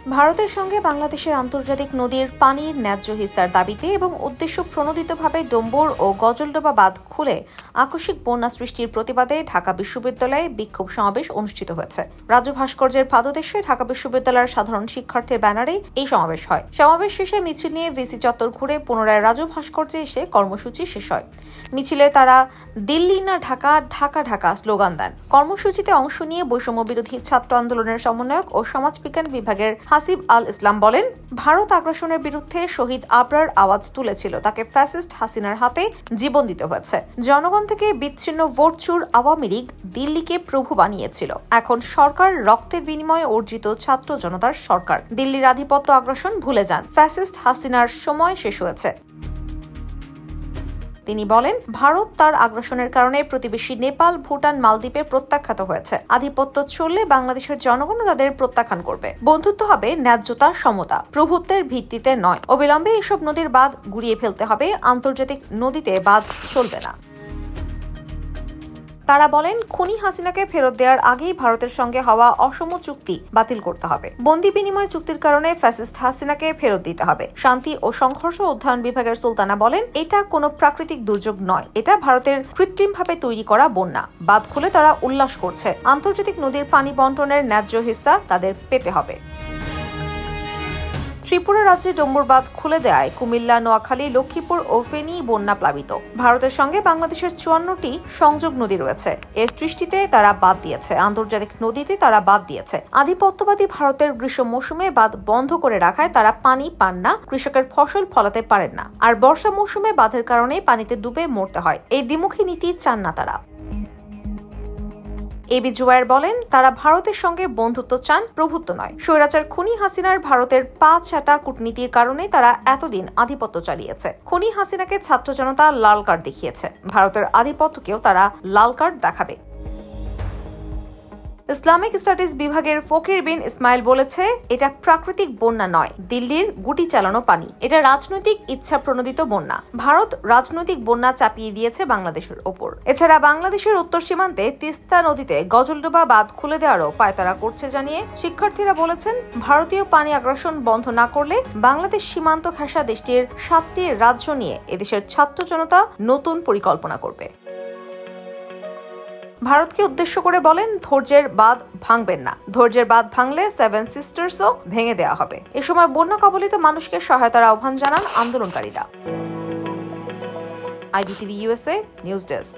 ভারতের সঙ্গে বাংলাদেশের আন্তর্জাতিক নদীর পানির ন্যায্য হিস্সার দাবিতে এবং উদ্দেশ্য প্রণোদিতভাবে ডম্বুর ও গজলডোবা বাঁধ খুলে আকস্মিক বন্যা সৃষ্টির প্রতিবাদে ঢাকা বিশ্ববিদ্যালয়ে বিক্ষোভ সমাবেশ অনুষ্ঠিত হয়েছে। রাজু ভাস্কর্যের পাদদেশে ঢাকা বিশ্ববিদ্যালয়ের সাধারণ শিক্ষার্থীর ব্যানারে এই সমাবেশ হয়। সমাবেশ শেষে মিছিল নিয়ে ভিসি চত্বর ঘুরে পুনরায় রাজু ভাস্কর্যে এসে কর্মসূচি শেষ হয়। মিছিলে তারা দিল্লি না ঢাকা, ঢাকা ঢাকা স্লোগান দেন। কর্মসূচিতে অংশ নিয়ে বৈষম্য বিরোধী ছাত্র আন্দোলনের সমন্বয়ক ও সমাজবিজ্ঞান বিভাগের হাসিব আল ইসলাম বলেন, ভারত আগ্রাসনের বিরুদ্ধে শহীদ আবরার আওয়াজ তুলেছিল, তাকে ফ্যাসিস্ট হাসিনার হাতে জীবন দিতে হয়েছে। জনগণ থেকে বিচ্ছিন্ন ভোট চুর আওয়ামী লীগ দিল্লিকে প্রভু বানিয়েছিল। এখন সরকার রক্তের বিনিময়ে অর্জিত ছাত্র জনতার সরকার। দিল্লির আধিপত্য আগ্রাসন ভুলে যান, ফ্যাসিস্ট হাসিনার সময় শেষ হয়েছে। তিনি বলেন, ভারত তার আগ্রাসনের কারণে প্রতিবেশী নেপাল, ভুটান, মালদ্বীপে প্রত্যাখ্যাত হয়েছে। আধিপত্য চললে বাংলাদেশের জনগণ তাদের প্রত্যাখ্যান করবে। বন্ধুত্ব হবে ন্যায্যতা, সমতা, প্রভুত্বের ভিত্তিতে নয়। অবিলম্বে এসব নদীর বাঁধ গুড়িয়ে ফেলতে হবে। আন্তর্জাতিক নদীতে বাঁধ চলবে না। তারা বলেন, খুনি হাসিনাকে ফেরত দেওয়ার আগেই ভারতের সঙ্গে হওয়া অসম চুক্তি বাতিল করতে হবে। বন্দি বিনিময় চুক্তির কারণে ফ্যাসিস্ট হাসিনাকে ফেরত দিতে হবে। শান্তি ও সংঘর্ষ অধ্যয়ন বিভাগের সুলতানা বলেন, এটা কোনো প্রাকৃতিক দুর্যোগ নয়, এটা ভারতের কৃত্রিমভাবে তৈরি করা বন্যা। বাঁধ খুলে তারা উল্লাস করছে। আন্তর্জাতিক নদীর পানি বন্টনের ন্যায্য হিস্সা তাদের পেতে হবে। ত্রিপুরা রাজ্যে ডম্বুর বাঁধ খুলে দেয় কুমিল্লা, নোয়াখালী, লক্ষ্মীপুর ও ফেনী বন্যা প্লাবিত। ভারতের সঙ্গে বাংলাদেশের 54টি সংযোগ নদী রয়েছে। এর দৃষ্টিতে তারা বাদ দিয়েছে। আন্তর্জাতিক নদীতে তারা বাদ দিয়েছে। আধিপত্যবাদী ভারতের গ্রীষ্ম মৌসুমে বাঁধ বন্ধ করে রাখায় তারা পানি পান না, কৃষকের ফসল ফলাতে পারেন না। আর বর্ষা মৌসুমে বাঁধের কারণে পানিতে ডুবে মরতে হয়। এই দ্বিমুখী নীতি চান না তারা। এবি জুবায়ের বলেন, তারা ভারতের সঙ্গে বন্ধুত্ব চান, প্রভুত্ব নয়। স্বৈরাচার খুনি হাসিনার ভারতের পা ছাটা কূটনীতির কারণে তারা এতদিন আধিপত্য চালিয়েছে। খুনি হাসিনাকে ছাত্র জনতা লাল কার্ড দেখিয়েছে। ভারতের আধিপত্যকেও তারা লাল কার্ড দেখাবে। ইসলামিক স্টাডিজ বিভাগের ফকির বিন ইসমাইল বলেছে, এটা প্রাকৃতিক বন্যা নয়, দিল্লির গুটি চালানো পানি। এটা রাজনৈতিক ইচ্ছা প্রণোদিত বন্যা। ভারত রাজনৈতিক বন্যা চাপিয়ে দিয়েছে বাংলাদেশের ওপর। এছাড়া বাংলাদেশের উত্তর সীমান্তে তিস্তা নদীতে গজলডোবা বাঁধ খুলে দেওয়ারও পায়তারা করছে জানিয়ে শিক্ষার্থীরা বলেছেন, ভারতীয় পানি আগ্রাসন বন্ধ না করলে বাংলাদেশ সীমান্ত ঘেঁষা দেশটির 7টি রাজ্য নিয়ে এদেশের ছাত্র জনতা নতুন পরিকল্পনা করবে। ভারতকে উদ্দেশ্য করে বলেন, ধৈর্যের বাঁধ ভাঙবেন না। ধৈর্যের বাঁধ ভাঙলে 7 সিস্টার্সও ভেঙে দেওয়া হবে। এ সময় বন্যা কবলিত মানুষকে সহায়তার আহ্বান জানান আন্দোলনকারীরা। IBTV USA news desk.